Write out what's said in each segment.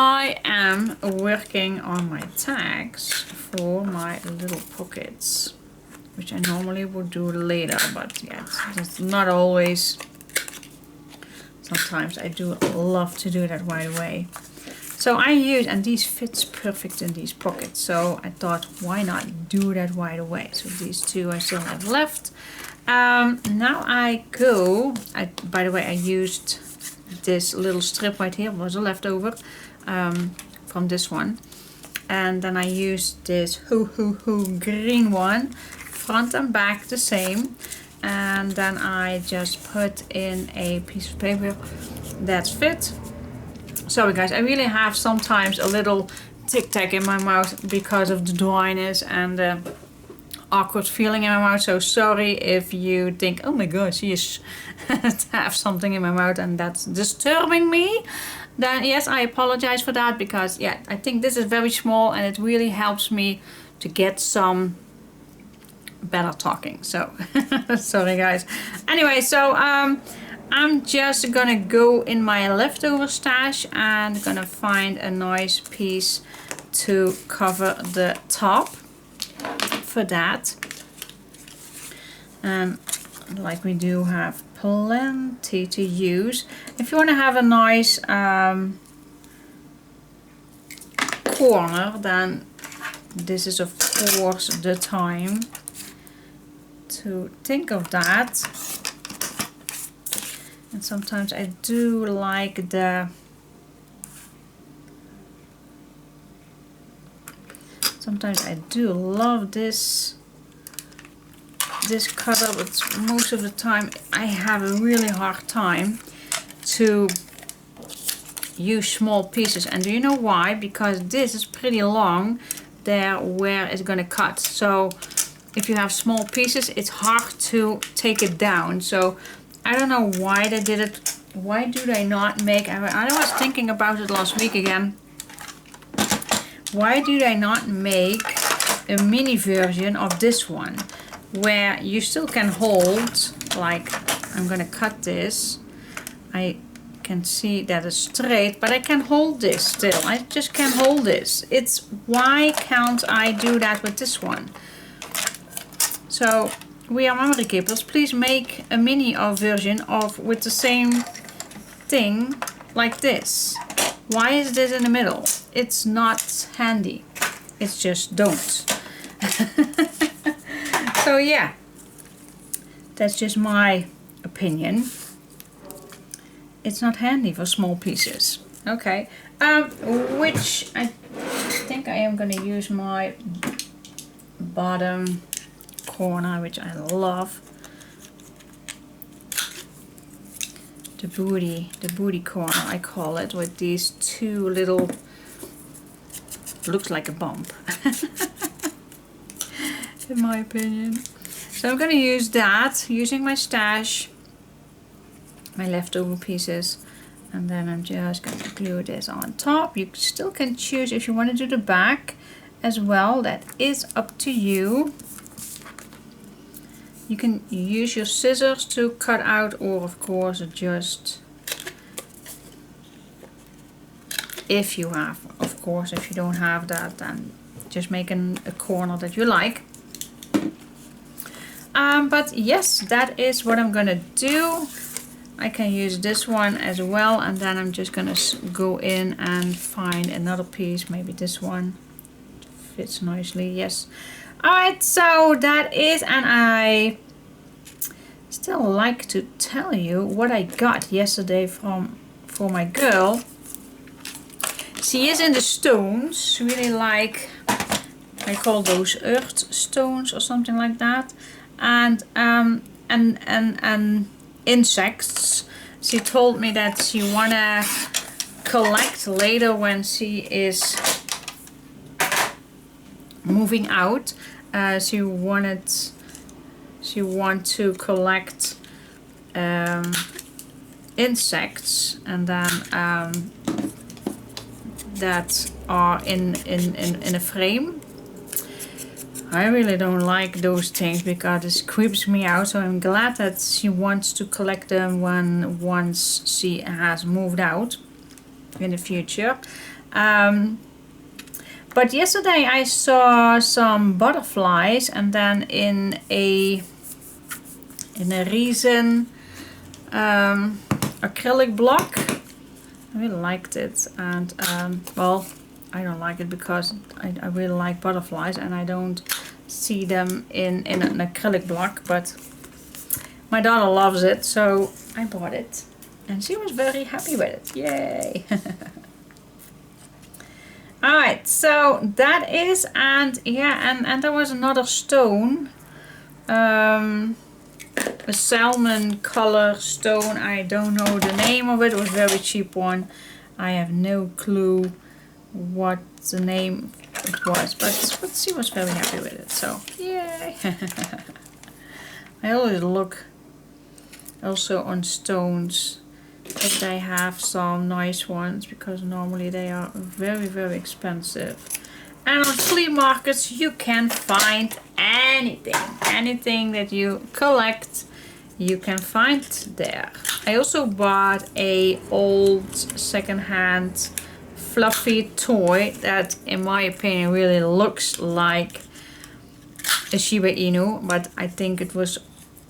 I am working on my tags for my little pockets, which I normally would do later, but yeah, it's not always. Sometimes I do love to do that right away. So I use, and these fits perfect in these pockets, so I thought why not do that right away. So these two I still have left. Now I go, by the way, I used this little strip right here, was a leftover from this one. And then I used this green one, front and back the same. And then I just put in a piece of paper that's fit. Sorry guys, I really have sometimes a little tic-tac in my mouth because of the dryness and the awkward feeling in my mouth. So sorry if you think, oh my god, she is have something in my mouth and that's disturbing me. Then yes, I apologize for that, because yeah, I think this is very small and it really helps me to get some better talking. So sorry guys. Anyway, so I'm just gonna go in my leftover stash and gonna find a nice piece to cover the top for that. And like we do have plenty to use. If you want to have a nice corner, then this is of course the time to think of that. And sometimes I do like sometimes I do love this cutter, but most of the time I have a really hard time to use small pieces. And do you know why? Because this is pretty long there where it's gonna cut. So if you have small pieces, it's hard to take it down. So I don't know why they did it. Why do they not make, I was thinking about it last week again. Why do they not make a mini version of this one, where you still can hold, like I'm gonna cut this. I can see that it's straight, but I can hold this still. I just can't hold this. It's, why can't I do that with this one? So we are memory keepers. Please make a mini version of with the same thing like this. Why is this in the middle? It's not handy. It's just don't. So yeah, that's just my opinion. It's not handy for small pieces. Okay, which I think I am going to use my bottom corner, which I love. The booty corner I call it, with these two little, looks like a bump in my opinion. So I'm going to use that using my stash, my leftover pieces, and then I'm just going to glue this on top. You still can choose if you want to do the back as well, that is up to you. You can use your scissors to cut out, or of course just, if you have, of course, if you don't have that, then just make a corner that you like. But yes, that is what I'm gonna do. I can use this one as well, and then I'm just gonna go in and find another piece, maybe this one fits nicely. Yes. Alright, so that is, and I still like to tell you what I got yesterday for my girl. She is in the stones, really like, I call those earth stones or something like that, and insects. She told me that she wanna collect later when she is moving out. She want to collect insects, and then that are in a frame. I really don't like those things because it creeps me out, so I'm glad that she wants to collect them once she has moved out in the future. But yesterday I saw some butterflies, and then in a resin acrylic block. I really liked it, and well, I don't like it because I really like butterflies and I don't see them in an acrylic block, but my daughter loves it, so I bought it and she was very happy with it. Yay! Alright, so that is, and yeah, and there was another stone, a salmon color stone. I don't know the name of it. It was a very cheap one. I have no clue what the name it was, but she was very happy with it, so yay. I always look also on stones if they have some nice ones, because normally they are very, very expensive. And on flea markets you can find anything that you collect, you can find there. I also bought a old second-hand fluffy toy that in my opinion really looks like a Shiba Inu, but I think it was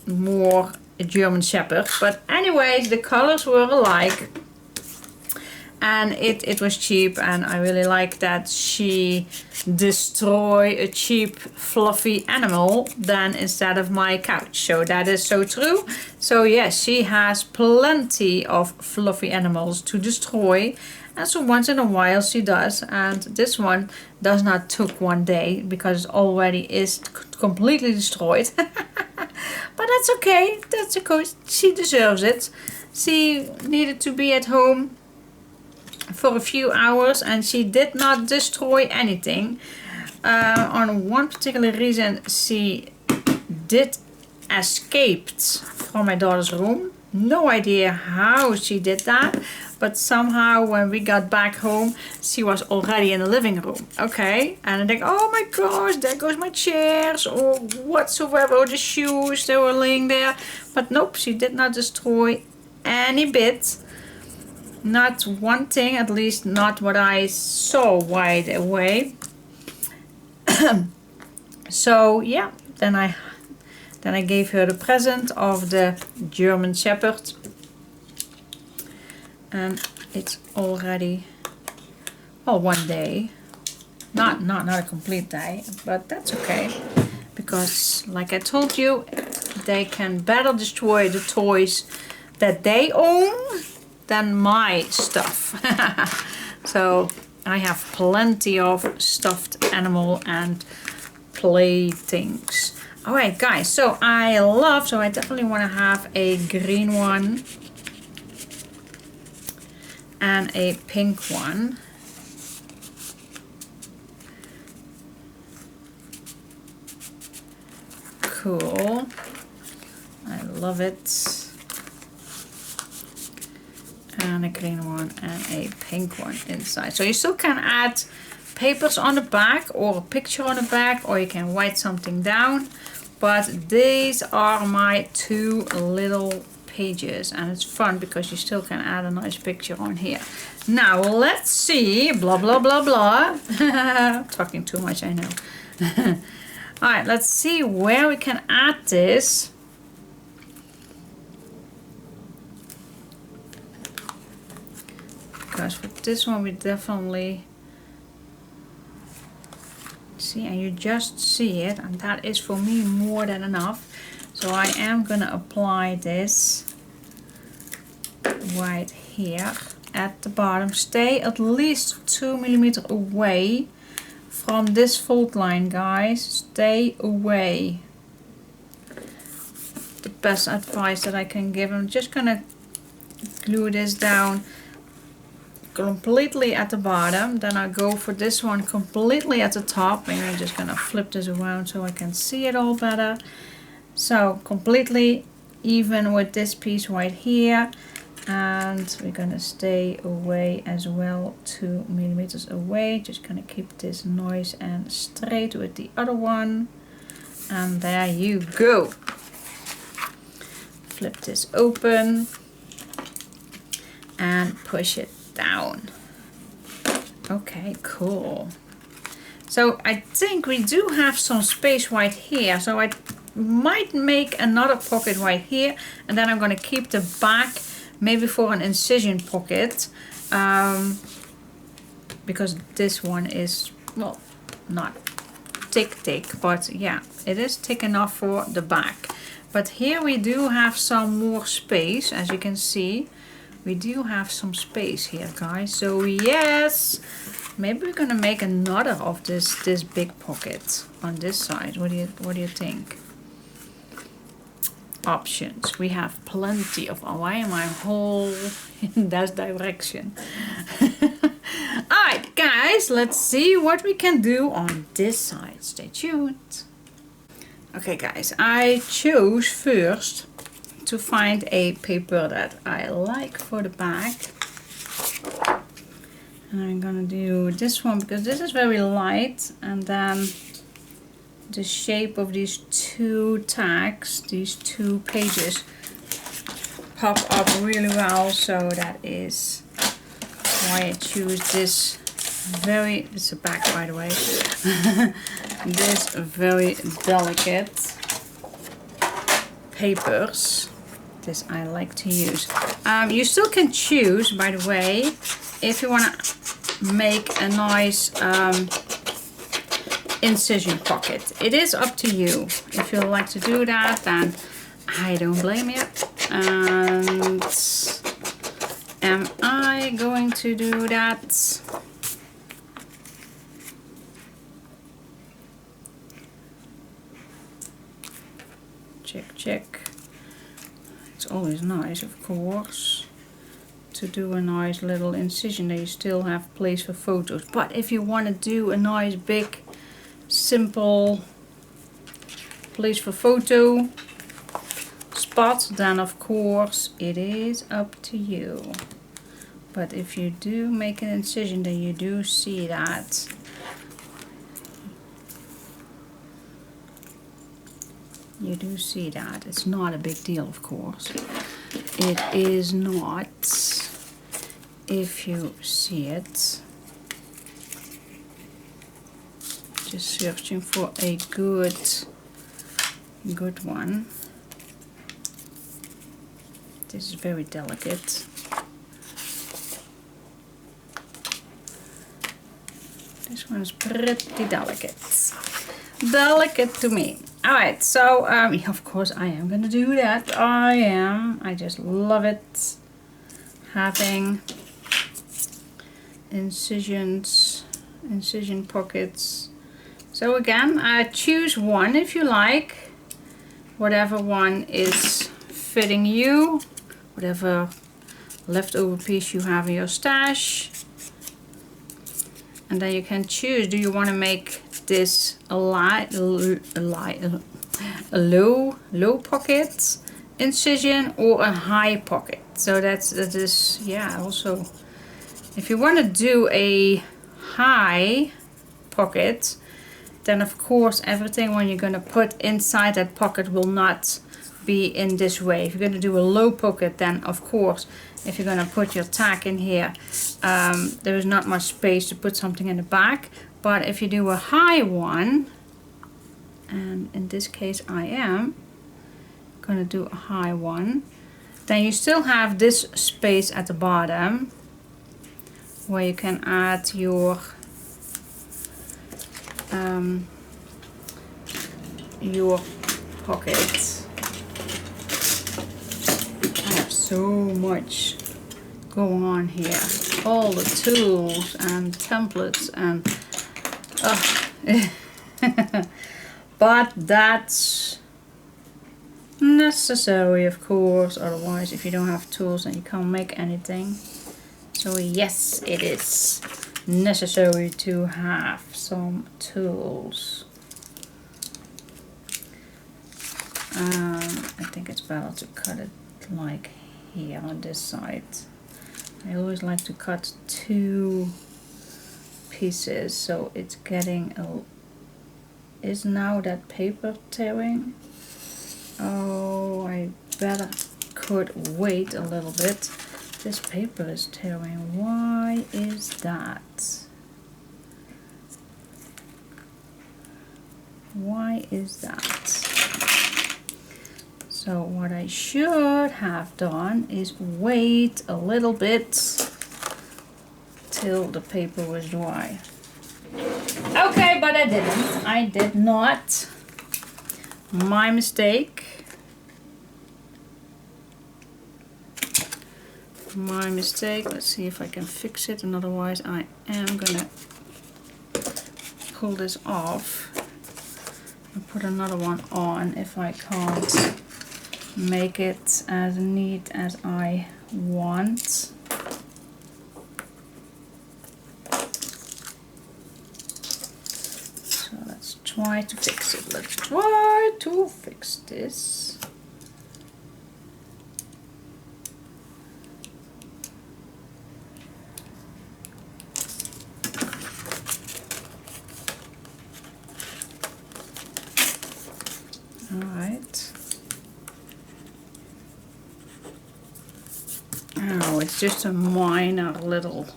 more a German Shepherd. But anyways, the colors were alike and it was cheap, and I really like that she destroy a cheap fluffy animal then instead of my couch. So that is so true. So yes, she has plenty of fluffy animals to destroy, and so once in a while she does, and this one does not took one day because it already is completely destroyed. But that's okay, that's okay, she deserves it. She needed to be at home for a few hours and she did not destroy anything. On one particular reason she did escaped from my daughter's room. No idea how she did that, but somehow when we got back home she was already in the living room. Okay, and I think, oh my gosh, there goes my chairs or whatsoever, or the shoes, they were laying there. But nope, she did not destroy any bit. Not one thing, at least not what I saw right away. So yeah, then I gave her the present of the German Shepherd, and it's already, well, one day, not a complete day, but that's okay, because like I told you, they can better destroy the toys that they own than my stuff. So I have plenty of stuffed animal and playthings. Alright guys, so I definitely want to have a green one and a pink one. Cool. I love it. And a green one and a pink one inside. So you still can add papers on the back or a picture on the back, or you can write something down. But these are my two little pages, and it's fun because you still can add a nice picture on here. Now let's see, blah blah blah blah. Talking too much, I know. Alright, let's see where we can add this. Because for this one we definitely see, and you just see it, and that is for me more than enough. So I am gonna apply this right here at the bottom. Stay at least 2 millimeters away from this fold line, guys. Stay away. The best advice that I can give. I'm just gonna glue this down completely at the bottom, then I go for this one completely at the top. Maybe I'm just gonna flip this around so I can see it all better. So completely even with this piece right here, and we're gonna stay away as well, 2 millimeters away. Just gonna keep this nice and straight with the other one, and there you go. Flip this open and push it down. Okay, cool. So I think we do have some space right here. So I might make another pocket right here. And then I'm going to keep the back maybe for an incision pocket. Because this one is, well, not thick, but yeah, it is thick enough for the back. But here we do have some more space, as you can see. We do have some space here, guys. So yes, maybe we're gonna make another of this big pocket on this side. What do you think? Options. We have plenty of. Oh, why am I whole in that direction? Alright, guys, let's see what we can do on this side. Stay tuned. Okay, guys, I chose first to find a paper that I like for the back. And I'm gonna do this one because this is very light, and then the shape of these two tags, these two pages, pop up really well, so that is why I choose this very, it's a back by the way, this very delicate papers. This I like to use. You still can choose, by the way, if you want to make a nice incision pocket. It is up to you. If you like to do that, then I don't blame you. And am I going to do that? Check, check. It's always nice, of course, to do a nice little incision that you still have place for photos. But if you want to do a nice big simple place for photo spot, then of course it is up to you. But if you do make an incision, then you do see that. You do see that. It's not a big deal, of course. It is not, if you see it. Just searching for a good one. This is very delicate. This one is pretty delicate. Delicate to me. Alright, so of course I am gonna do that. I just love it. Having incision pockets. So again, choose one if you like. Whatever one is fitting you. Whatever leftover piece you have in your stash. And then you can choose, do you want to make this a low pocket incision or a high pocket? So that is, yeah, also if you want to do a high pocket, then of course everything when you're going to put inside that pocket will not be in this way. If you're going to do a low pocket, then of course if you're going to put your tag in here, there is not much space to put something in the back. But if you do a high one, and in this case I am going to do a high one, then you still have this space at the bottom where you can add your pocket. I have so much going on here. All the tools and templates and but that's necessary, of course, otherwise if you don't have tools then you can't make anything. So yes, it is necessary to have some tools. I think it's better to cut it like here on this side. I always like to cut two pieces, so it's getting is now that paper tearing? Oh, I better could wait a little bit. This paper is tearing. Why is that? why is that? So what I should have done is wait a little bit till the paper was dry. Okay, but I didn't. I did not. My mistake. My mistake. Let's see if I can fix it, and otherwise I am gonna pull this off and put another one on if I can't make it as neat as I want. So let's try to fix it. Let's try to fix this. Alright. Oh, it's just a minor little,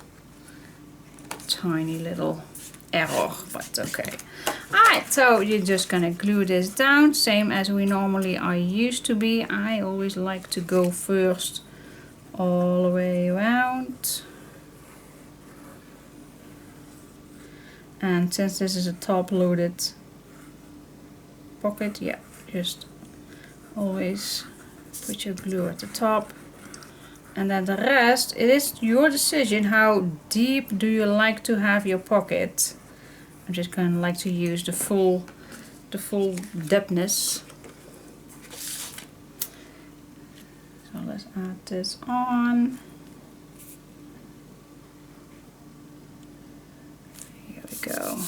tiny little error, but okay. Alright, so you're just gonna glue this down, same as we normally are used to be. I always like to go first all the way around. And since this is a top-loaded pocket, yeah, just always put your glue at the top. And then the rest, it is your decision how deep do you like to have your pocket. I'm just going to like to use the full depthness. So let's add this on. Here we go.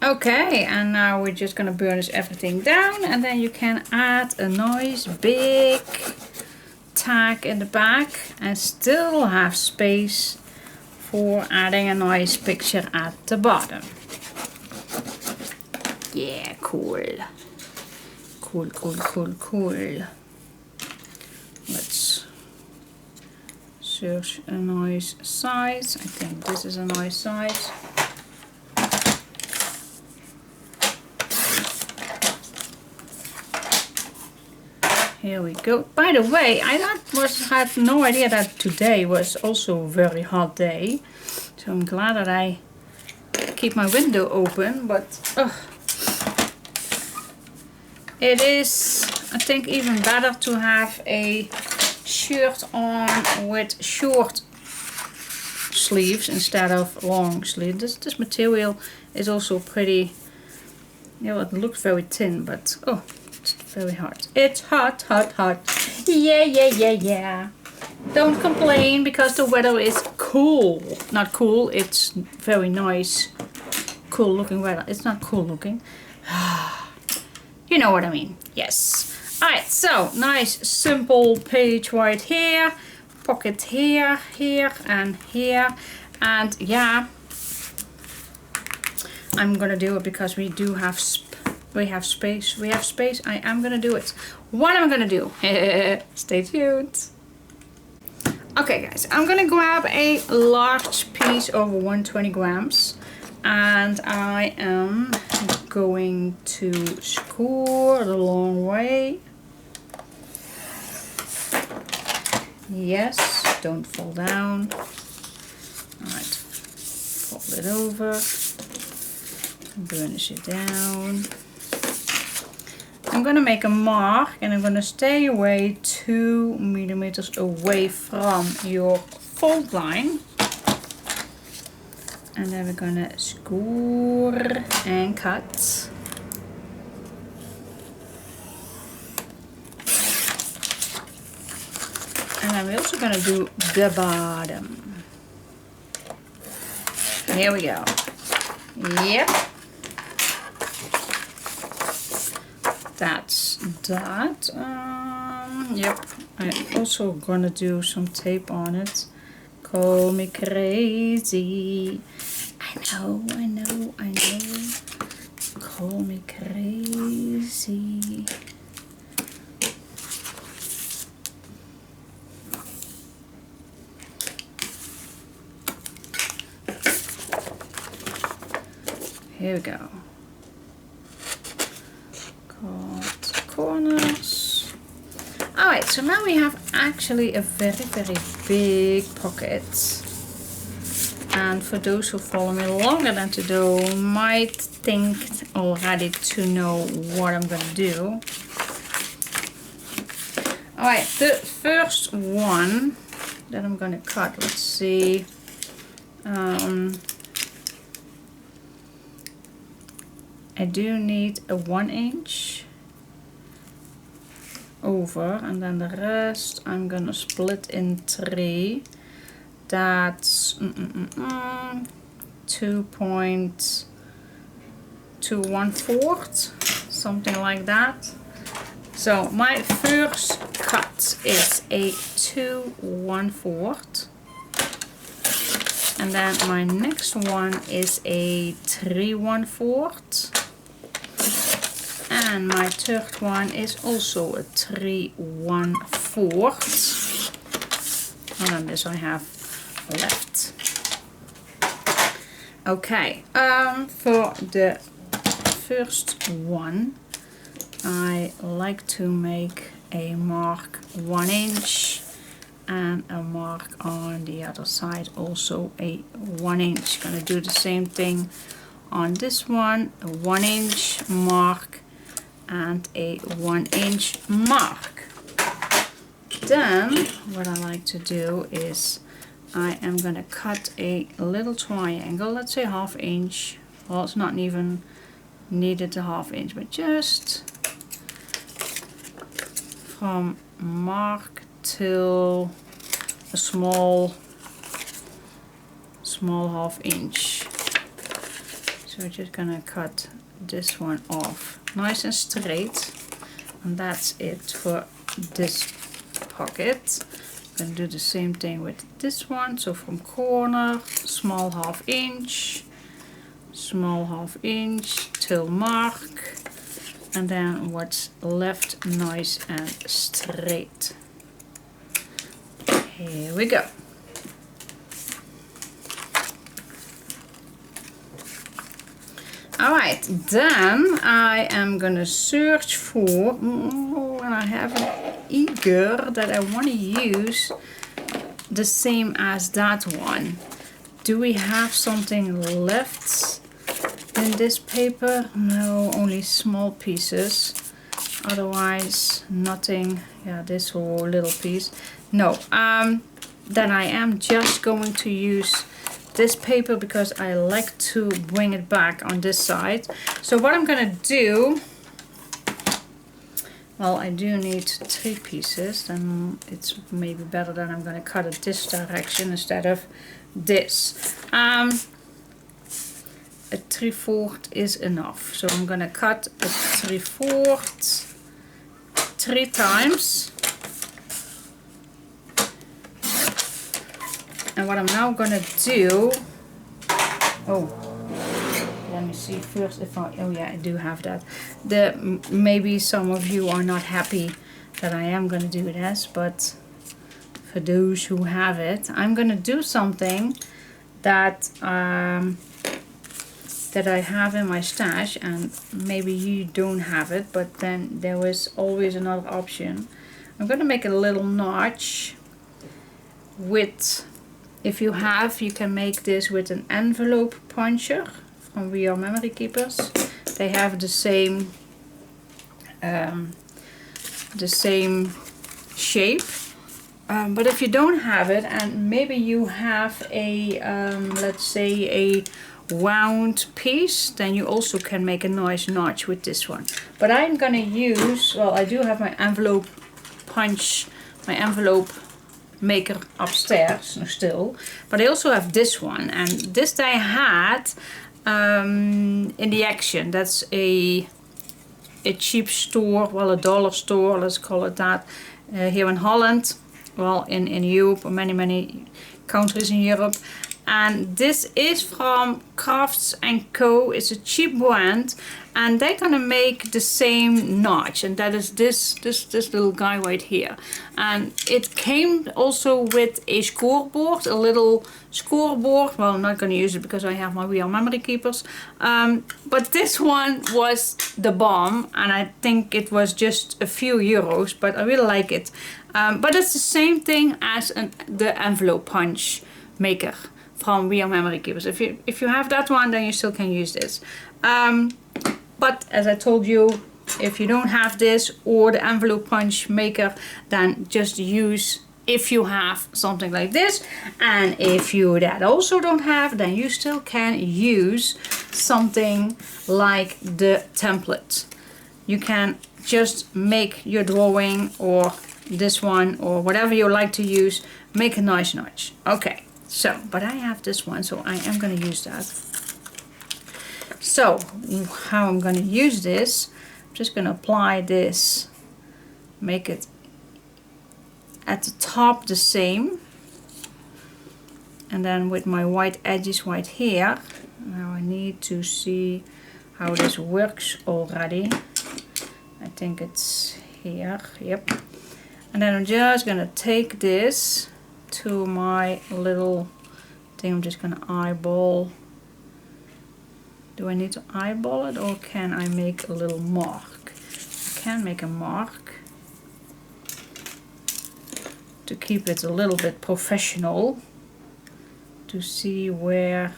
Okay, and now we're just going to burnish everything down, and then you can add a nice big tag in the back and still have space for adding a nice picture at the bottom. Yeah, cool. Cool, cool, cool, cool. Let's search a nice size. I think this is a nice size. Here we go. By the way, I had no idea that today was also a very hot day. So I'm glad that I keep my window open, but it is, I think, even better to have a shirt on with short sleeves instead of long sleeves. This material is also pretty, you know, it looks very thin, but oh, it's very hot. It's hot, hot, hot. Yeah, yeah, yeah, yeah. Don't complain because the weather is cool. Not cool, it's very nice. Cool looking weather. It's not cool looking. You know what I mean. Yes. Alright, so nice simple page right here. Pocket here, here, and here. And yeah, I'm gonna do it because we do have space. We have space. I am gonna do it. What am I gonna do? Stay tuned. Okay guys, I'm gonna grab a large piece of 120 grams and I am going to score the long way. Yes, don't fall down. Alright, fold it over, burnish it down. I'm gonna make a mark and I'm gonna stay away 2 millimeters away from your fold line. And then we're gonna score and cut. And then we're also gonna do the bottom. Here we go. Yep. That's that. Yep. I'm also gonna do some tape on it. Call me crazy. I know. Call me crazy. Here we go. so now we have actually a very, very big pocket. And for those who follow me longer than today, might think already to know what I'm going to do. Alright, the first one that I'm going to cut, let's see. I do need a 1 inch over, and then the rest I'm going to split in 3. That's 2.214, something like that. So my first cut is a 214, and then my next one is a 314, and my third one is also a 314, and then this I have left. Okay, for the first one I like to make a mark 1 inch and a mark on the other side, also a 1 inch. Gonna do the same thing on this one, a 1 inch mark and a 1 inch mark. Then what I like to do is I am gonna cut a little triangle, let's say 1/2 inch. Well, it's not even needed a 1/2 inch, but just from mark till a small 1/2 inch. So we're just gonna cut this one off nice and straight, and that's it for this pocket. I'm gonna do the same thing with this one. So from corner, small 1/2 inch, small 1/2 inch till mark, and then what's left nice and straight. Here we go. Alright, then I am gonna search for, and I have an eager that I want to use the same as that one. Do we have something left in this paper? No, only small pieces. Otherwise, nothing. Yeah, this whole little piece. No. Then I am just going to use this paper because I like to bring it back on this side. So what I'm gonna do, well, I do need 3 pieces, then it's maybe better that I'm gonna cut it this direction instead of this. A 3/4 is enough. So I'm gonna cut a 3/4 3 times. And what I'm now gonna do, let me see first if I, oh yeah, I do have that. Maybe some of you are not happy that I am gonna do this, but for those who have it, I'm gonna do something that that I have in my stash, and maybe you don't have it, but then there is always another option. I'm gonna make a little notch with, if you have, you can make this with an envelope puncher from We Are Memory Keepers. They have the same shape. But if you don't have it, and maybe you have a, let's say a wound piece, then you also can make a nice notch with this one. But I'm gonna use, well, I do have my envelope punch, my envelope maker upstairs still, but I also have this one, and this I had in the Action. That's a cheap store, well, a dollar store, let's call it that, here in Holland, well, in Europe, many countries in Europe. and this is from Crafts & Co. It's a cheap brand, and they're gonna make the same notch, and that is this little guy right here. And it came also with a scoreboard, a little scoreboard. Well, I'm not gonna use it because I have my real memory keepers, but this one was the bomb, and I think it was just a few euros, but I really like it. But it's the same thing as the envelope punch maker from Real Memory Keepers. If you have that one, then you still can use this. But as I told you, if you don't have this or the envelope punch maker, then just use, if you have something like this. And if you that also don't have, then you still can use something like the template. You can just make your drawing, or this one, or whatever you like to use, make a nice notch. Okay, so, but I have this one, so I am going to use that. So, how I'm going to use this, I'm just going to apply this, make it at the top the same, and then with my white edges right here, now I need to see how this works already. I think it's here, yep. And then I'm just gonna take this to my little thing. I'm just gonna eyeball. Do I need to eyeball it, or can I make a little mark? I can make a mark to keep it a little bit professional, to see where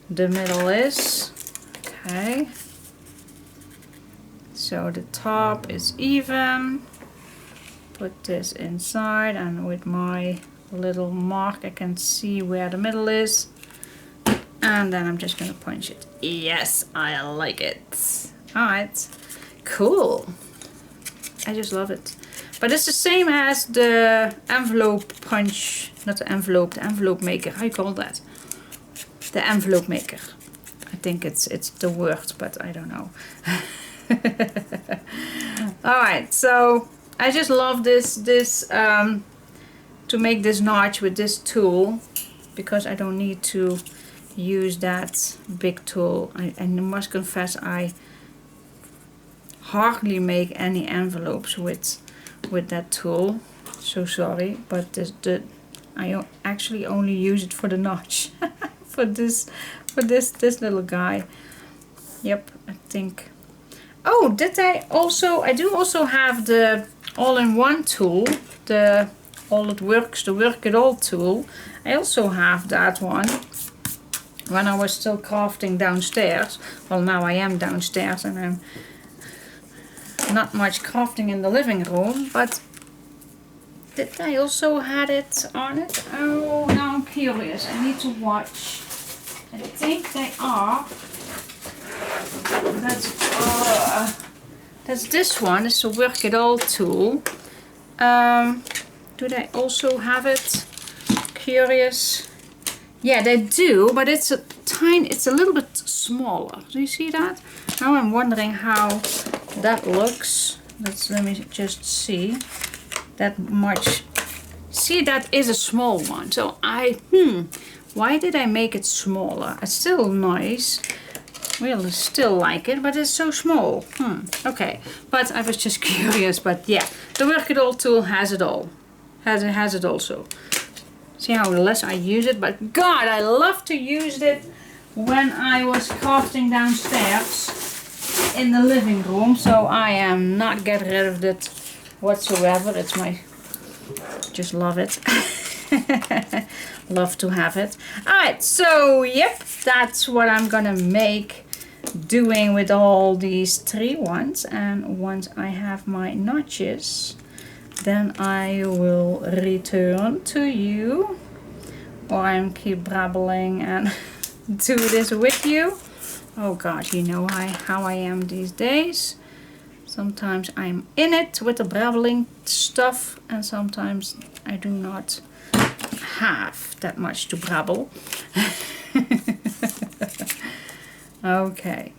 the middle is. Okay. So the top is even. Put this inside, and with my little mark I can see where the middle is, and then I'm just gonna punch it. Yes, I like it. Alright, cool. I just love it. But it's the same as the envelope punch, not the envelope maker. How you call that? The envelope maker. I think it's the word, but I don't know. Alright, so I just love this to make this notch with this tool, because I don't need to use that big tool. I must confess, I hardly make any envelopes with that tool. So sorry, but I actually only use it for the notch. for this little guy. Yep, I think. Oh, I do also have the all-in-one tool, the Work It All tool. I also have that one when I was still crafting downstairs. Well, now I am downstairs and I'm not much crafting in the living room, but did I also had it on it? Oh, now I'm curious. I need to watch. I think they are. That's this one. It's a Work It All tool. Do they also have it? Curious. Yeah, they do, but it's a little bit smaller. Do you see that? Now I'm wondering how that looks. Let me just see. That much. See, that is a small one. So why did I make it smaller? It's still nice. Really still like it, but it's so small. Okay, but I was just curious. But yeah, the Work It All tool has it all. Has it also. See how less I use it, but God, I love to use it when I was crafting downstairs in the living room. So I am not getting rid of it whatsoever. It's my, just love it. Love to have it. Alright, so yep, that's what I'm gonna make, doing with all these 3 ones. And once I have my notches, then I will return to you, or I'm keep babbling and do this with you. Oh God, you know how I am these days. Sometimes I'm in it with the babbling stuff, and sometimes I do not have that much to babble. Okay,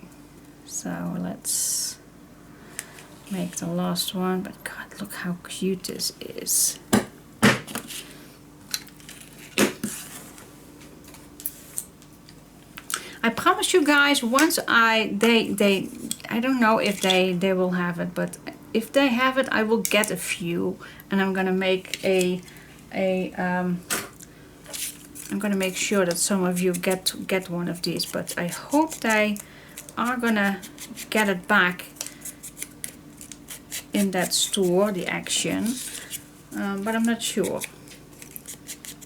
so let's make the last one. But God, look how cute this is. I promise you guys, once I don't know if they will have it, but if they have it, I will get a few, and I'm gonna make I'm gonna make sure that some of you get one of these, but I hope they are gonna get it back in that store, the Action, but I'm not sure.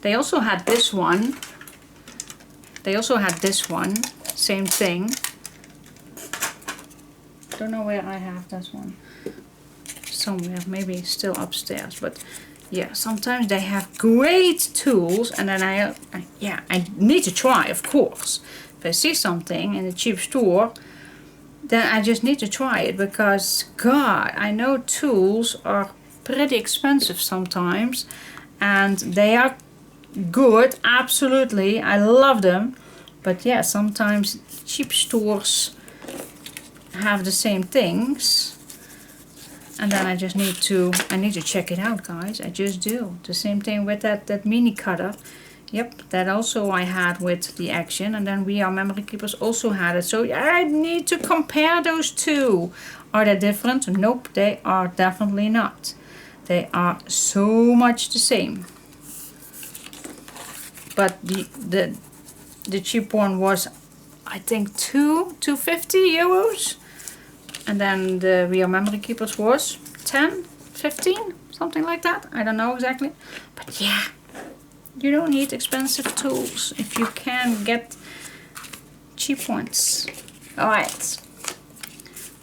They also had this one. They also had this one, same thing. Don't know where I have this one. Somewhere, maybe still upstairs, but yeah, sometimes they have great tools, and then I need to try, of course. If I see something in a cheap store, then I just need to try it, because God, I know tools are pretty expensive sometimes, and they are good, absolutely, I love them, but yeah, sometimes cheap stores have the same things, and then I just need to check it out, guys. I just do. The same thing with that mini cutter. Yep, that also I had with the Action, and then We Are Memory Keepers also had it. So I need to compare those two. Are they different? Nope, they are definitely not. They are so much the same. But the cheap one was, I think, 250 euros. And then the We Are Memory Keepers was 10, 15, something like that. I don't know exactly. But yeah, you don't need expensive tools if you can get cheap ones. Alright.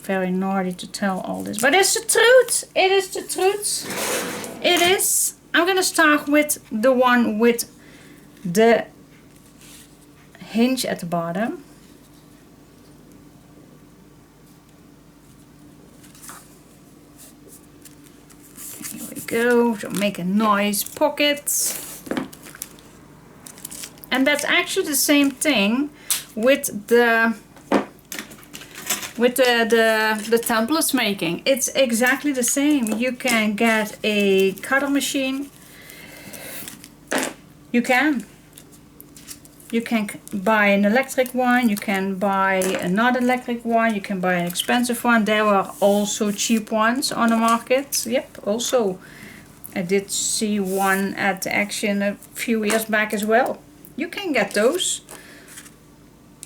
Very naughty to tell all this, but it's the truth. It is the truth. It is. I'm gonna start with the one with the hinge at the bottom. Here we go. So make a nice pocket. And that's actually the same thing with the templates making. It's exactly the same. You can get a cutter machine. You can buy an electric one, you can buy a non-electric one, you can buy an expensive one. There were also cheap ones on the market. Yep, also I did see one at the Action a few years back as well. You can get those,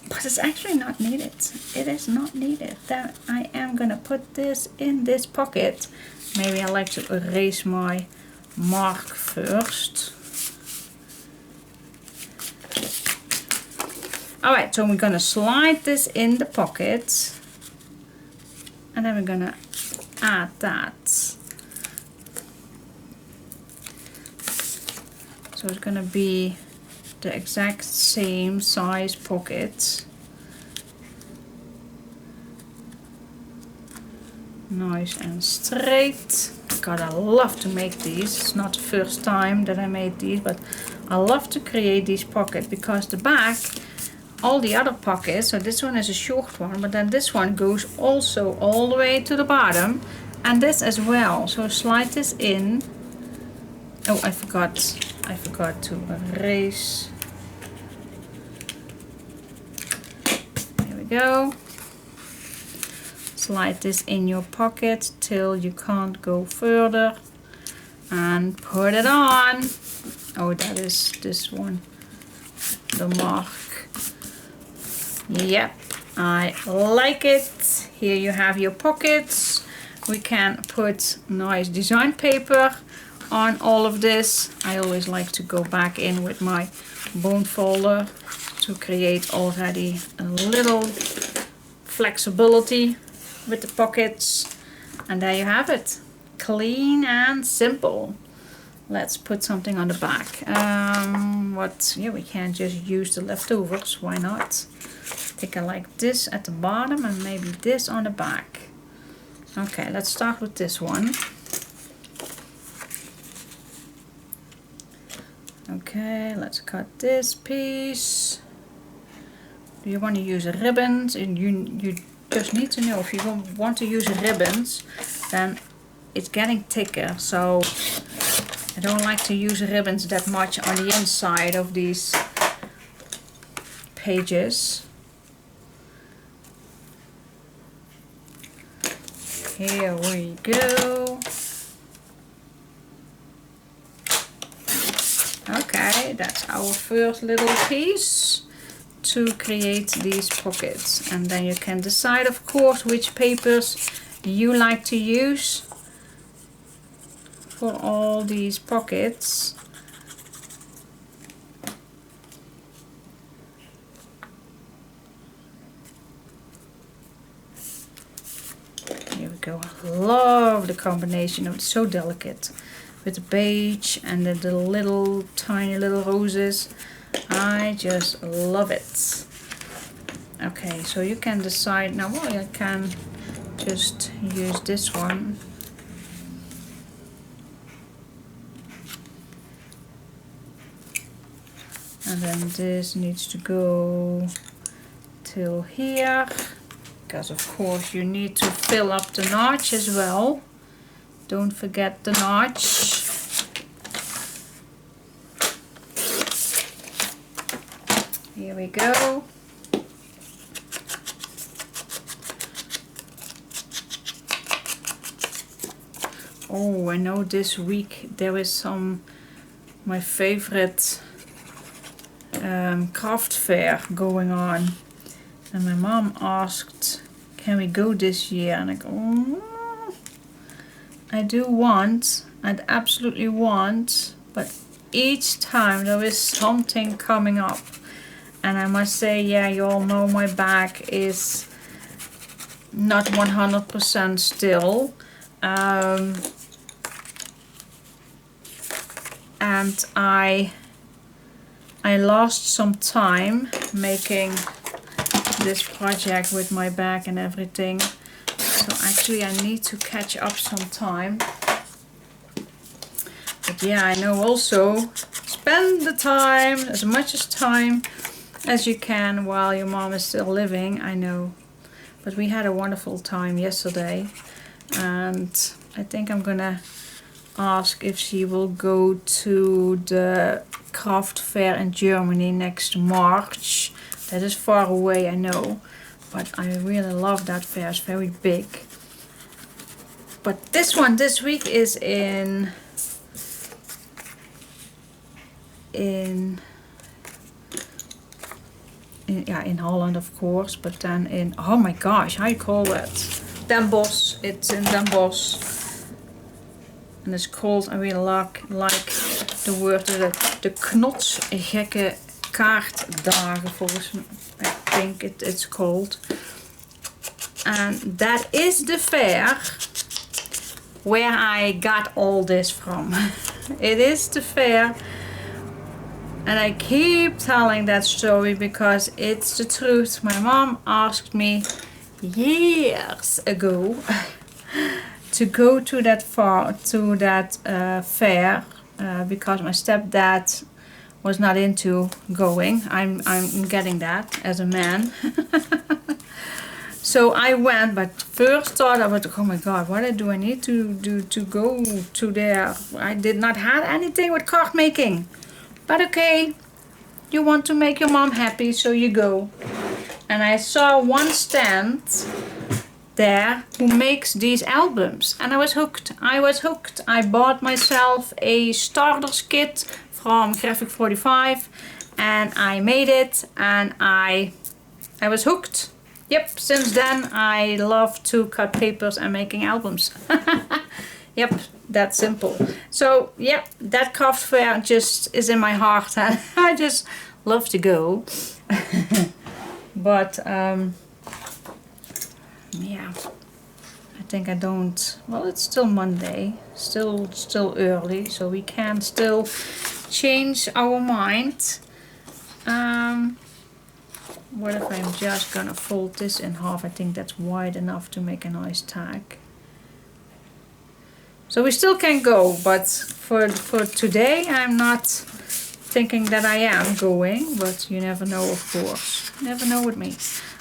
but it's actually not needed. It is not needed. Then I am gonna put this in this pocket. Maybe I like to erase my mark first. Alright, so we're gonna slide this in the pocket, and then we're gonna add that. So it's gonna be the exact same size pocket. Nice and straight. God, I love to make these. It's not the first time that I made these, but I love to create these pockets, because the back, all the other pockets, so this one is a short one, but then this one goes also all the way to the bottom, and this as well. So slide this in. Oh, I forgot to erase. There we go. Slide this in your pocket till you can't go further, and put it on. Oh, that is this one, the mark. Yep, I like it. Here you have your pockets. We can put nice design paper on all of this. I always like to go back in with my bone folder to create already a little flexibility with the pockets. And there you have it. Clean and simple. Let's put something on the back. Yeah, we can't just use the leftovers. Why not? I think I like this at the bottom and maybe this on the back. Okay, let's start with this one. Okay, let's cut this piece. Do you want to use ribbons? And you just need to know, if you want to use ribbons, then it's getting thicker. So I don't like to use ribbons that much on the inside of these pages. Here we go. Okay, that's our first little piece to create these pockets. And then you can decide, of course, which papers you like to use for all these pockets. Here we go. I love the combination of it. It's so delicate with the beige and the little tiny little roses. I just love it. Okay, so you can decide now. Well, I can just use this one. And then this needs to go till here, because of course you need to fill up the notch as well. Don't forget the notch. Here we go. Oh, I know this week there is my favorite craft fair going on. And my mom asked, can we go this year? And I go, oh, I do want, I'd absolutely want, but each time there is something coming up. And I must say, yeah, you all know my back is not 100% still. And I lost some time making this project with my back and everything. So actually I need to catch up some time. But yeah, I know also spend the time, as much time as you can while your mom is still living, I know. But we had a wonderful time yesterday, and I think I'm gonna ask if she will go to the craft fair in Germany next March. That is far away, I know, but I really love that fair. It's very big. But this one this week is in Holland, of course, but then in, oh my gosh, how you call that? Den Bosch. It's in Den Bosch. And it's called, I really like the word, de knotsgekke kaartdagen, volgens mij, I think it's called. And that is the fair where I got all this from. It is the fair. And I keep telling that story because it's the truth. My mom asked me years ago to go to that fair because my stepdad was not into going. I'm getting that as a man. So I went, but first thought I was, oh my god, what do I need to do to go to there? I did not have anything with card making. But okay, you want to make your mom happy, so you go. And I saw one stand there who makes these albums, and I was hooked. I bought myself a starters kit from Graphic 45 and I made it, and I was hooked. Yep, since then I love to cut papers and making albums. Yep, that simple. So yeah, that craft fair just is in my heart and I just love to go. But yeah, I think I don't, well, it's still Monday, still early, so we can still change our mind. What if I'm just gonna fold this in half? I think that's wide enough to make a nice tag. So we still can go, but for today I'm not thinking that I am going, but you never know, of course. You never know with me.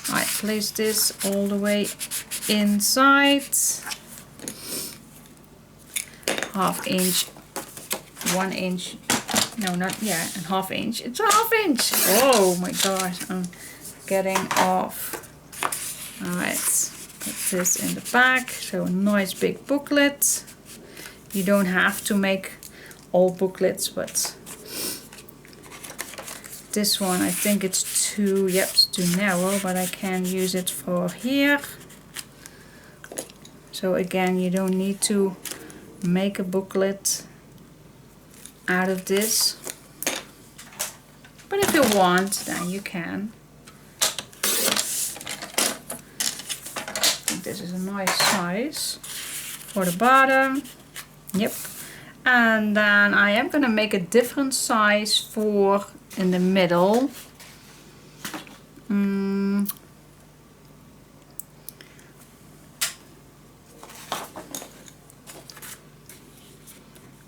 Alright, place this all the way inside. Half inch, 1 inch, no, not, yeah, and half inch. It's a half inch. Oh my gosh, I'm getting off. Alright, put this in the back. So a nice big booklet. You don't have to make all booklets, but this one I think it's too, yep, it's too narrow, but I can use it for here. So again, you don't need to make a booklet out of this, but if you want, then you can. I think this is a nice size for the bottom. Yep. And then I am going to make a different size for in the middle.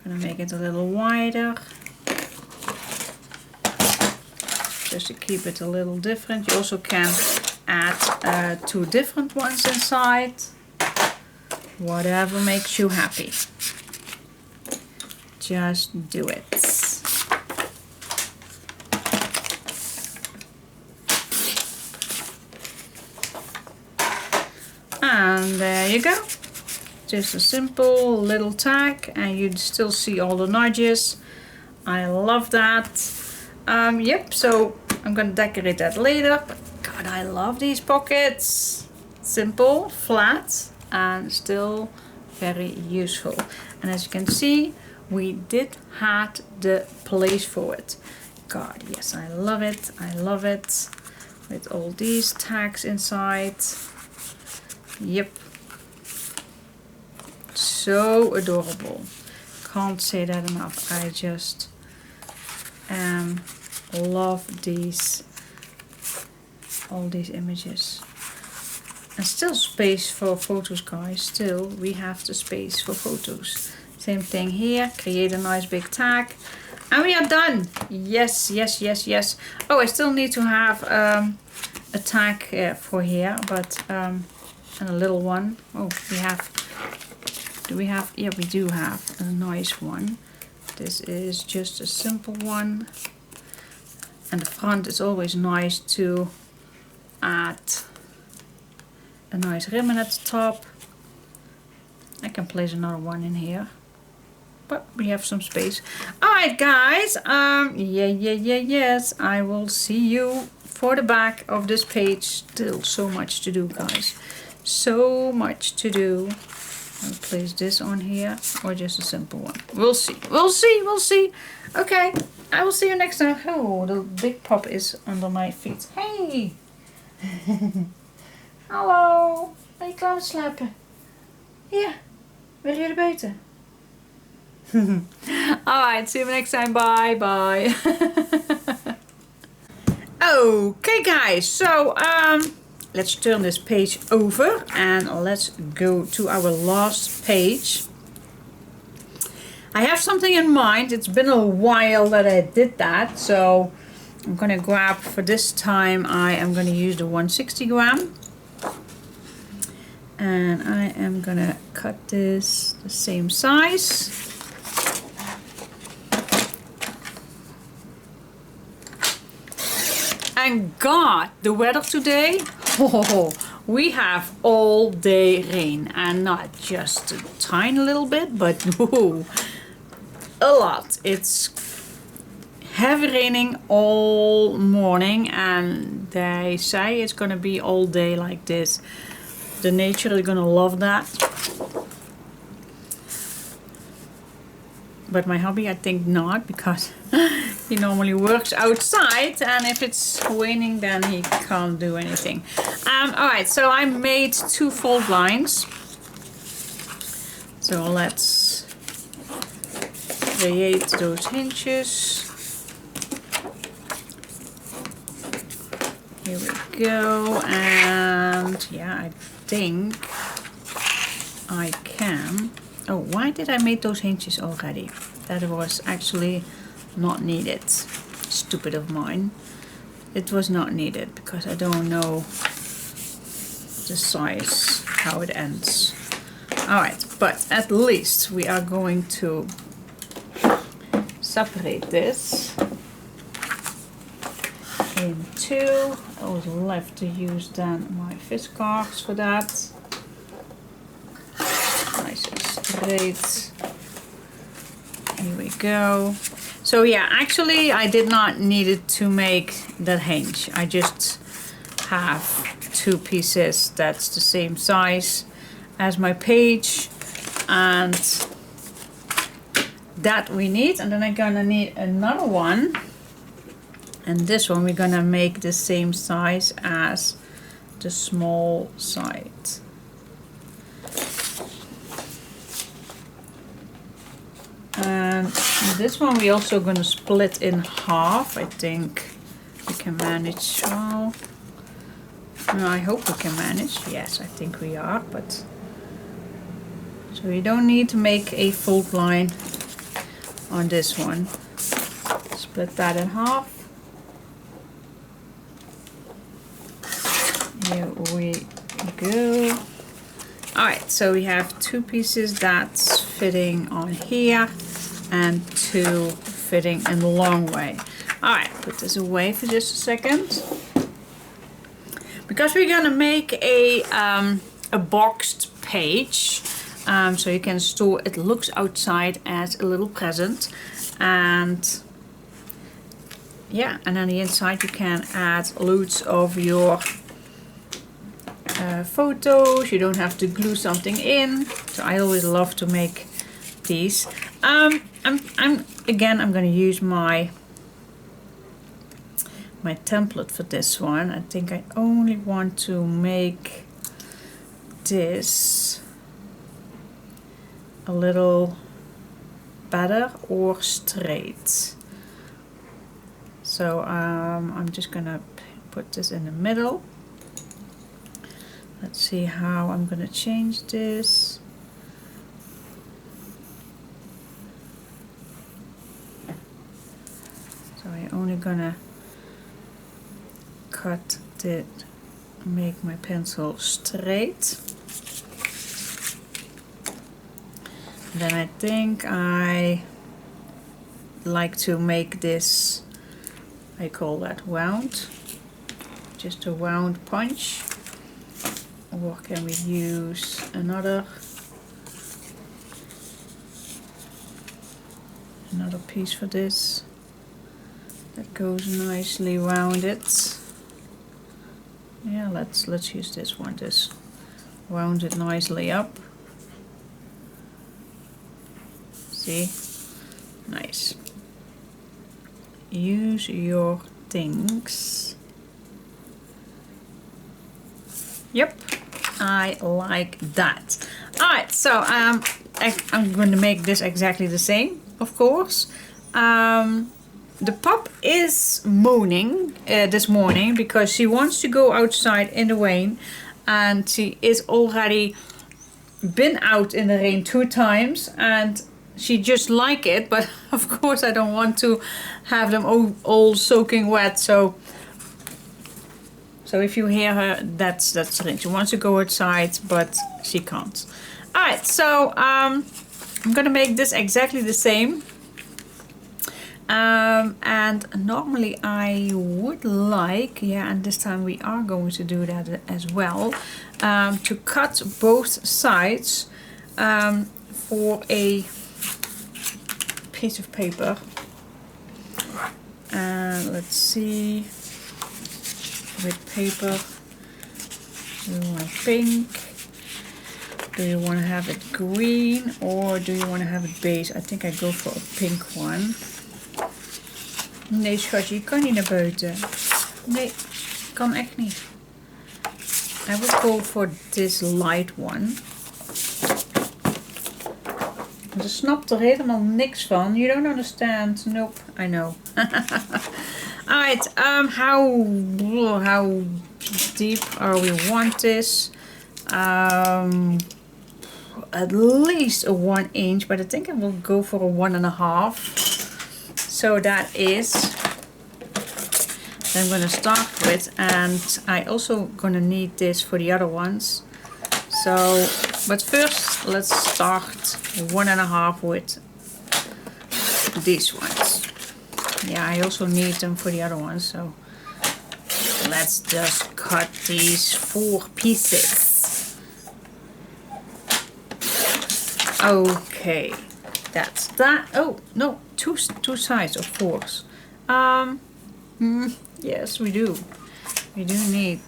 Gonna make it a little wider, just to keep it a little different. You also can add 2 different ones inside. Whatever makes you happy. Just do it. And there you go. Just a simple little tag, and you still see all the nudges. I love that. Yep, so I'm gonna decorate that later. But God, I love these pockets. Simple, flat, and still very useful. And as you can see, we did had the place for it. God, yes, I love it. I love it. With all these tags inside. Yep. So adorable. Can't say that enough. I just love these, all these images. And still space for photos, guys. Still, we have the space for photos. Same thing here. Create a nice big tag. And we are done. Yes, yes, yes, yes. Oh, I still need to have a tag for here, but and a little one. Oh, we have. Do we have? Yeah, we do have a nice one. This is just a simple one. And the front is always nice to add a nice ribbon at the top. I can place another one in here, but we have some space. Alright guys, yes, I will see you for the back of this page. Still so much to do, guys. So much to do. I'll place this on here, or just a simple one. We'll see, we'll see, we'll see. Okay, I will see you next time. Oh, the big pop is under my feet. Hey! Hallo, ben je klaar met slapen? Ja, wil je er buiten? Alright, see you next time. Bye, bye. Okay guys, so let's turn this page over and let's go to our last page. I have something in mind. It's been a while that I did that, so I'm gonna grab, for this time I am gonna use the 160 gram. And I am gonna cut this the same size. And God, the weather today, oh, we have all day rain, and not just a tiny little bit, but whoa, a lot. It's heavy raining all morning, and they say it's gonna be all day like this. The nature is gonna love that. But my hubby, I think not, because he normally works outside, and if it's raining then he can't do anything. Alright, so I made 2 fold lines. So let's create those hinges. Here we go, and yeah, I think I can. Oh, why did I make those hinges already? That was actually not needed. Stupid of mine. It was not needed because I don't know the size, how it ends. Alright, but at least we are going to separate this in 2. I was left to use then my fiskars for that. Great. Here we go. So yeah, actually I did not need it to make that hinge. I just have 2 pieces that's the same size as my page, and that we need. And then I'm gonna need another one, and this one we're gonna make the same size as the small side. And this one we also gonna split in half. I think we can manage. Well, no, I hope we can manage. Yes, I think we are. But so you don't need to make a fold line on this one. Split that in half. Here we go. Alright, so we have 2 pieces that's fitting on here and 2 fitting in the long way. Alright, put this away for just a second. Because we're gonna make a boxed page, so you can store, it looks outside as a little present, and yeah, and on the inside you can add loads of your photos. You don't have to glue something in. So I always love to make these. I'm gonna use my template for this one. I think I only want to make this a little better or straight. So I'm just gonna put this in the middle. Let's see how I'm gonna change this. So I'm only gonna cut it, make my pencil straight. Then I think I like to make this, I call that wound, just a wound punch. Or can we use another piece for this that goes nicely rounded? Yeah, let's use this one. Just wound it nicely up. See? Nice. Use your things. Yep, I like that. Alright, so I'm going to make this exactly the same, of course. The pup is moaning this morning because she wants to go outside in the rain, and she is already been out in the rain 2 times, and she just like it, but of course I don't want to have them all soaking wet. So if you hear her, that's the thing. She wants to go outside, but she can't. Alright, so I'm gonna make this exactly the same. And normally I would like, yeah, and this time we are going to do that as well, to cut both sides for a piece of paper. Let's see. With paper, do you want pink? Do you want to have it green, or do you want to have it beige? I think I go for a pink one. Nee schatje, je kan niet naar buiten. Nee, kan echt niet. I would go for this light one. Ze snapt er helemaal niks van. You don't understand. Nope, I know. Alright, how deep are we want this? At least a 1 inch, but I think I will go for a 1.5. So that is I'm gonna start with, and I also gonna need this for the other ones. So, but first let's start 1.5 with these ones. Yeah, I also need them for the other ones, so let's just cut these 4 pieces. Okay, that's that. Oh no, two sides, of course. Yes, we do. We do need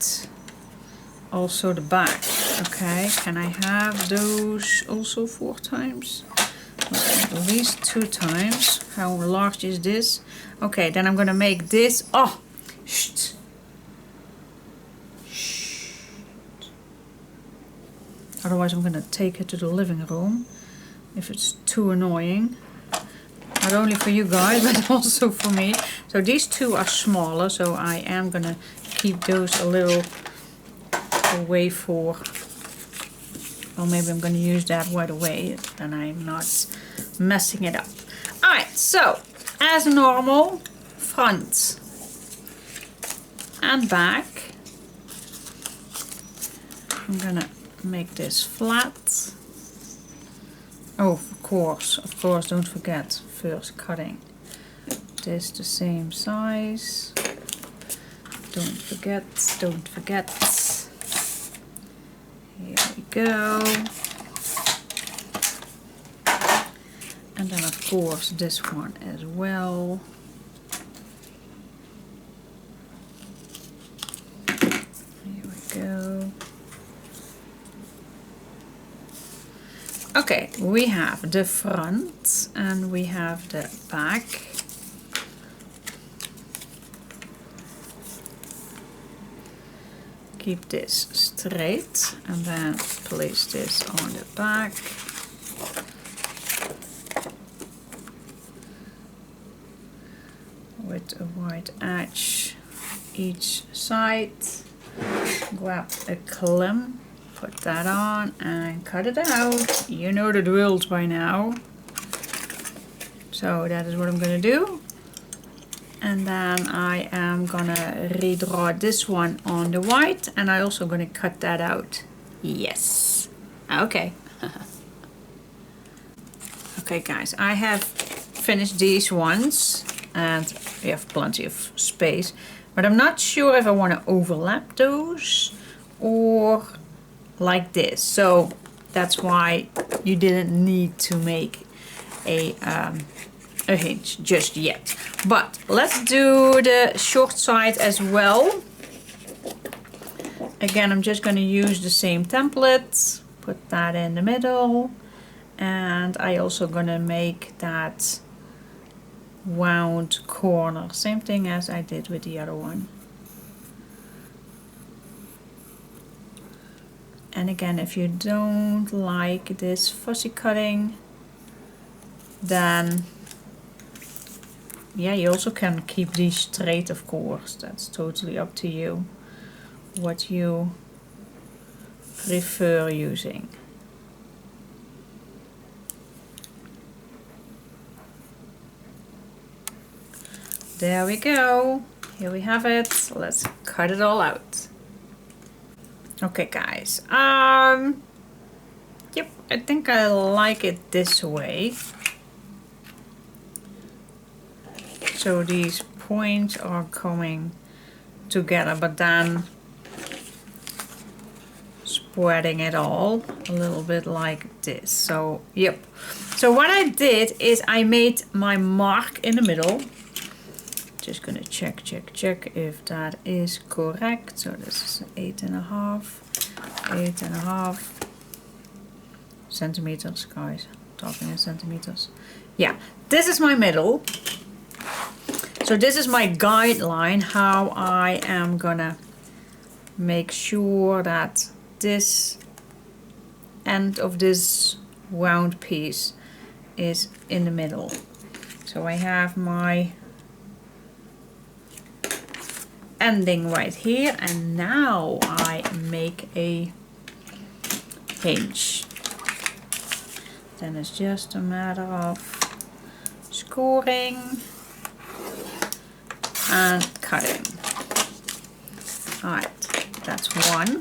also the back. Okay, can I have those also 4 times? At least 2 times. How large is this? Okay, then I'm gonna make this. Oh, shh. Otherwise I'm gonna take it to the living room if it's too annoying. Not only for you guys, but also for me. So these 2 are smaller, so I am gonna keep those a little away for, well, maybe I'm gonna use that right away, then I'm not messing it up. Alright, so as normal, front and back. I'm gonna make this flat. Oh, of course, don't forget first cutting this the same size. Don't forget. Here we go. And then of course this one as well. Here we go. Okay, we have the front and we have the back. Keep this straight and then place this on the back. With a white edge each side. Grab a clamp. Put that on and cut it out. You know the drills by now. So that is what I'm gonna do. And then I am gonna redraw this one on the white and I also gonna cut that out. Yes. Okay. Okay guys, I have finished these ones and we have plenty of space. But I'm not sure if I want to overlap those or like this, so that's why you didn't need to make a hinge just yet. But let's do the short side as well. Again, I'm just going to use the same template, put that in the middle, and I also going to make that wound corner, same thing as I did with the other one. And again, if you don't like this fussy cutting, then yeah, you also can keep these straight, of course. That's totally up to you what you prefer using. There we go. Here we have it. Let's cut it all out. Okay guys, yep, I think I like it this way. So these points are coming together, but then spreading it all a little bit like this. So yep. So what I did is I made my mark in the middle. Just gonna check if that is correct. So this is 8.5 centimeters, guys. Talking in centimeters. Yeah, this is my middle. So this is my guideline how I am gonna make sure that this end of this round piece is in the middle. So I have my ending right here, and now I make a hinge. Then it's just a matter of scoring and cutting. Alright, that's one.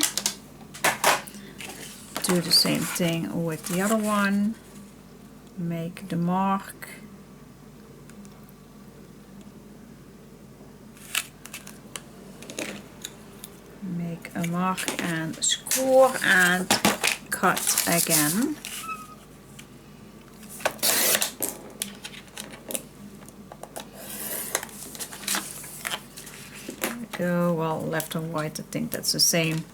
Do the same thing with the other one. Make the mark. Make a mark and score and cut again. well, left and right, I think that's the same.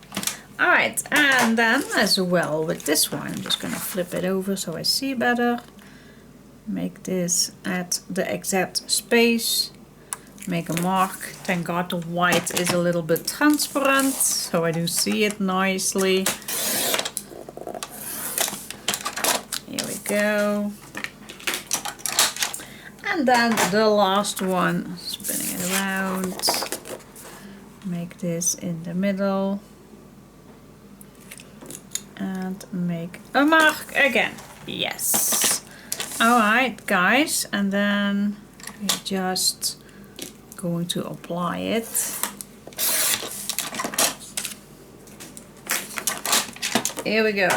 Alright, and then as well with this one, I'm just gonna flip it over so I see better. Make this at the exact space. Make a mark. Thank God the white is a little bit transparent, so I do see it nicely. Here we go. And then the last one, spinning it around. Make this in the middle. And make a mark again. Yes. Alright guys, and then we're just going to apply it. Here we go.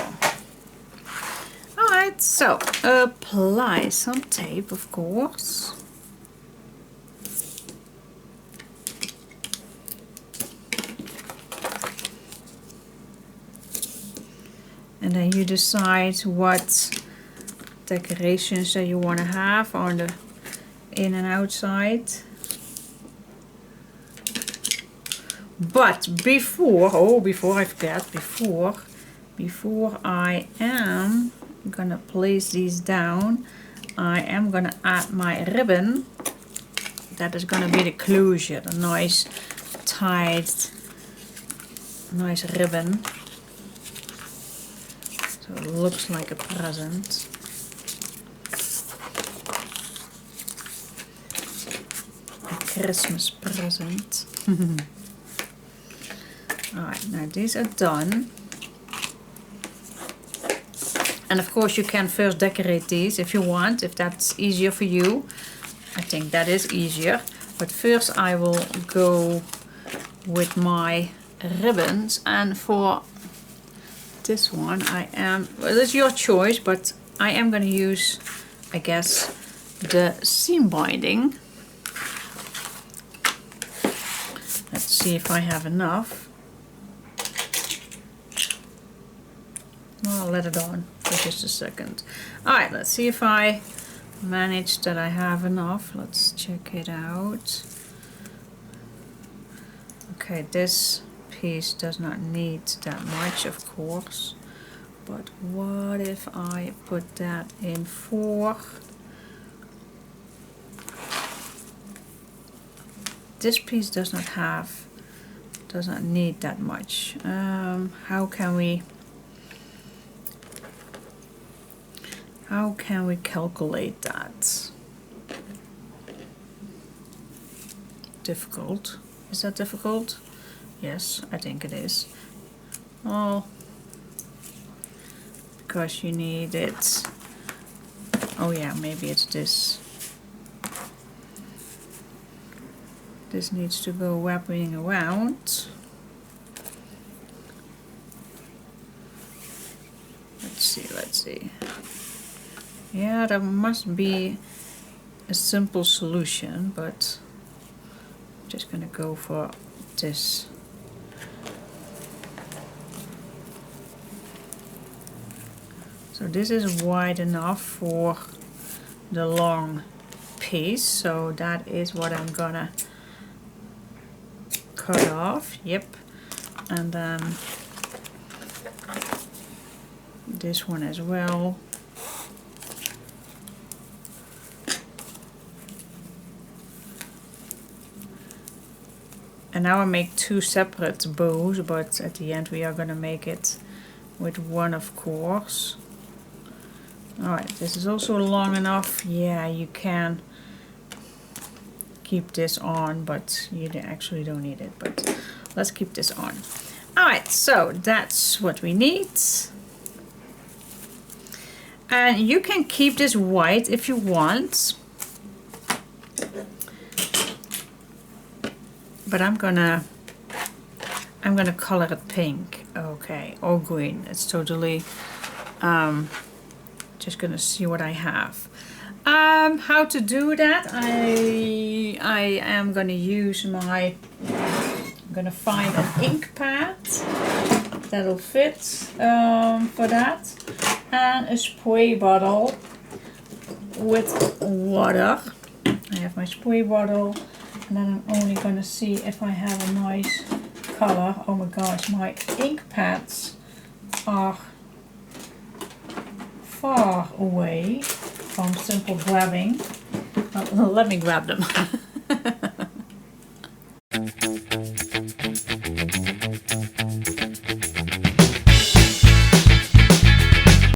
Alright, so apply some tape, of course. And then you decide what decorations that you want to have on the in and outside. But before I forget, before I am gonna place these down, I am gonna add my ribbon. That is gonna be the closure, the nice tight, nice ribbon. So it looks like a present. A Christmas present. Alright, now these are done. And of course you can first decorate these if you want, if that's easier for you. I think that is easier. But first I will go with my ribbons, and for this one well, it's your choice, but I am going to use, I guess, the seam binding. Let's see if I have enough. Well, I'll let it on for just a second. Alright, let's see if I manage that I have enough. Let's check it out. Okay, this piece does not need that much, of course. But what if I put that in 4? This piece does not need that much. How can we calculate that? Difficult. Is that difficult? Yes, I think it is. Oh, because you need it. Oh yeah, maybe it's this. This needs to go wrapping around. Let's see. Yeah, there must be a simple solution, but I'm just gonna go for this. So this is wide enough for the long piece, so that is what I'm gonna cut off. Yep. And then this one as well. And now I make 2 separate bows, but at the end we are gonna make it with one, of course. Alright, this is also long enough. Yeah, you can keep this on, but you actually don't need it. But let's keep this on. Alright, so that's what we need. And you can keep this white if you want. But I'm gonna color it pink. Okay, or green. It's totally just gonna see what I have. How to do that? I am gonna use I'm gonna find an ink pad that'll fit for that, and a spray bottle with water. I have my spray bottle, And then I'm only going to see if I have a nice color. Oh my gosh, my ink pads are far away from simple grabbing. Let me grab them.